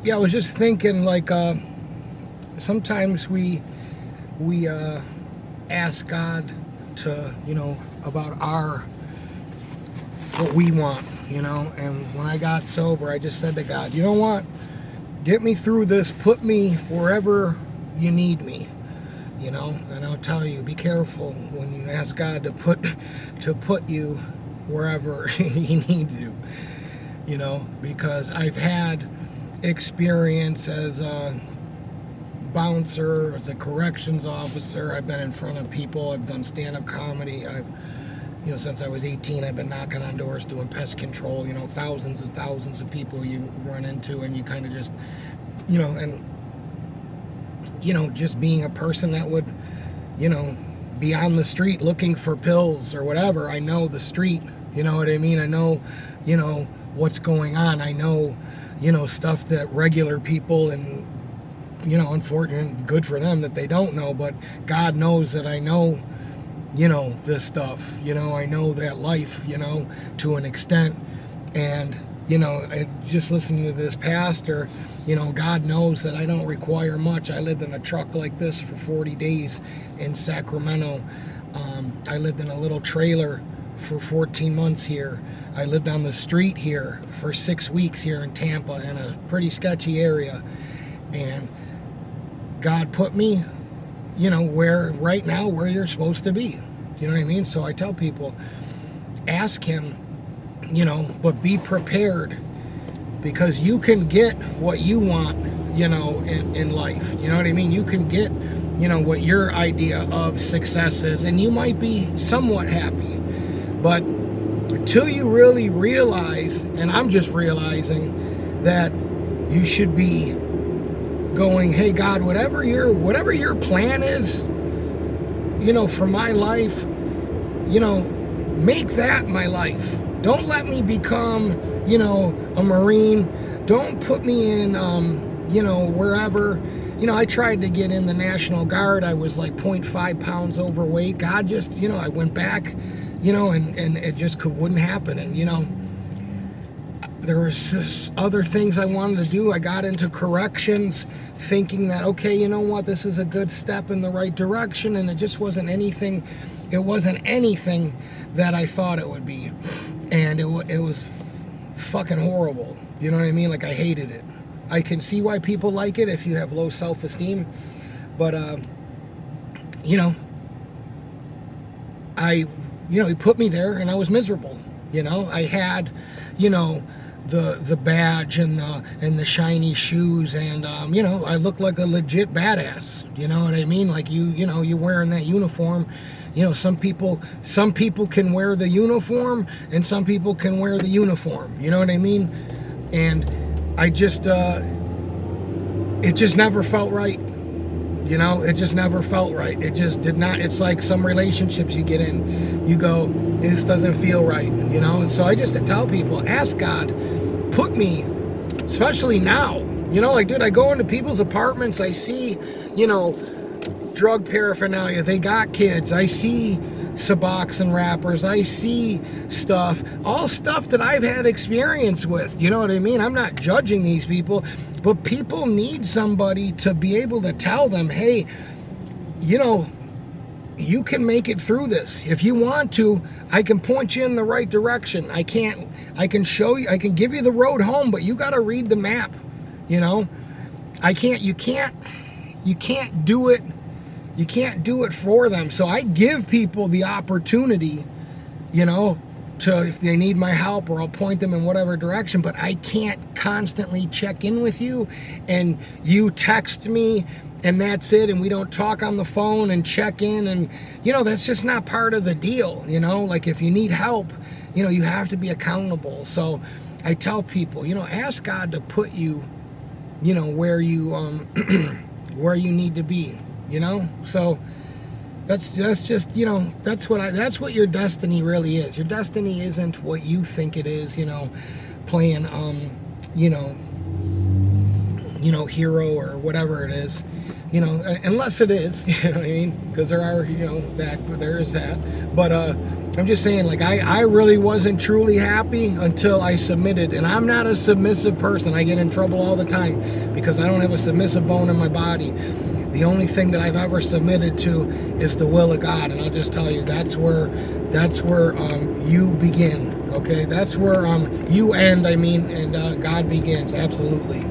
Yeah, I was just thinking, like, sometimes we ask God to, about what we want, And when I got sober, I just said to God, you know what? Get me through this. Put me wherever you need me, And I'll tell you, be careful when you ask God to put you wherever He needs you, because I've had experience as a bouncer, as a corrections officer. I've been in front of people. I've done stand-up comedy. Since I was 18, I've been knocking on doors doing pest control. Thousands and thousands of people you run into, and you kind of just, and just being a person that would, be on the street looking for pills or whatever. I know the street. You know what I mean? I know, what's going on. I know, stuff that regular people and, unfortunate, good for them that they don't know, but God knows that I know, this stuff. I know that life, to an extent. And, I just listening to this pastor, God knows that I don't require much. I lived in a truck like this for 40 days in Sacramento. I lived in a little trailer for 14 months here. I lived on the street here for 6 weeks here in Tampa in a pretty sketchy area. And God put me, where you're supposed to be. You know what I mean? So I tell people, ask Him, but be prepared, because you can get what you want, in life. You know what I mean? You can get, what your idea of success is, and you might be somewhat happy. But until you really realize, and I'm just realizing that you should be going, hey God, whatever your plan is, for my life, make that my life. Don't let me become, a Marine. Don't put me in, wherever. I tried to get in the National Guard. I was like 0.5 pounds overweight. God just, I went back, and it just wouldn't happen. And, there was other things I wanted to do. I got into corrections thinking that, okay, you know what, this is a good step in the right direction, and it just wasn't anything. It wasn't anything that I thought it would be. And it was fucking horrible. You know what I mean? Like, I hated it. I can see why people like it if you have low self-esteem. But, he put me there, and I was miserable. I had, the badge and the shiny shoes, and I looked like a legit badass. You know what I mean? Like, you're wearing that uniform. Some people can wear the uniform, and some people can wear the uniform. You know what I mean? And I just it just never felt right. It just never felt right. It just did not. It's like some relationships you get in, you go, this doesn't feel right, And so I just tell people, ask God, put me, especially now, like, dude, I go into people's apartments, I see, drug paraphernalia, they got kids, I see Suboxone wrappers, I see all stuff that I've had experience with. You know what I mean? I'm not judging these people, but people need somebody to be able to tell them, hey, you can make it through this. If you want to, I can point you in the right direction. I can show you, I can give you the road home, but you got to read the map. You can't do it. You can't do it for them. So I give people the opportunity, to, if they need my help, or I'll point them in whatever direction, but I can't constantly check in with you, and you text me and that's it, and we don't talk on the phone and check in, and that's just not part of the deal. Like, if you need help, you have to be accountable. So I tell people, ask God to put you, where you where you need to be. So that's just, that's what your destiny really is. Your destiny isn't what you think it is, playing hero or whatever it is, unless it is, you know what I mean? Because there are, there is that. But I'm just saying, like, I really wasn't truly happy until I submitted. And I'm not a submissive person. I get in trouble all the time because I don't have a submissive bone in my body. The only thing that I've ever submitted to is the will of God. And I'll just tell you, that's where you begin, okay? That's where you end, and God begins, absolutely.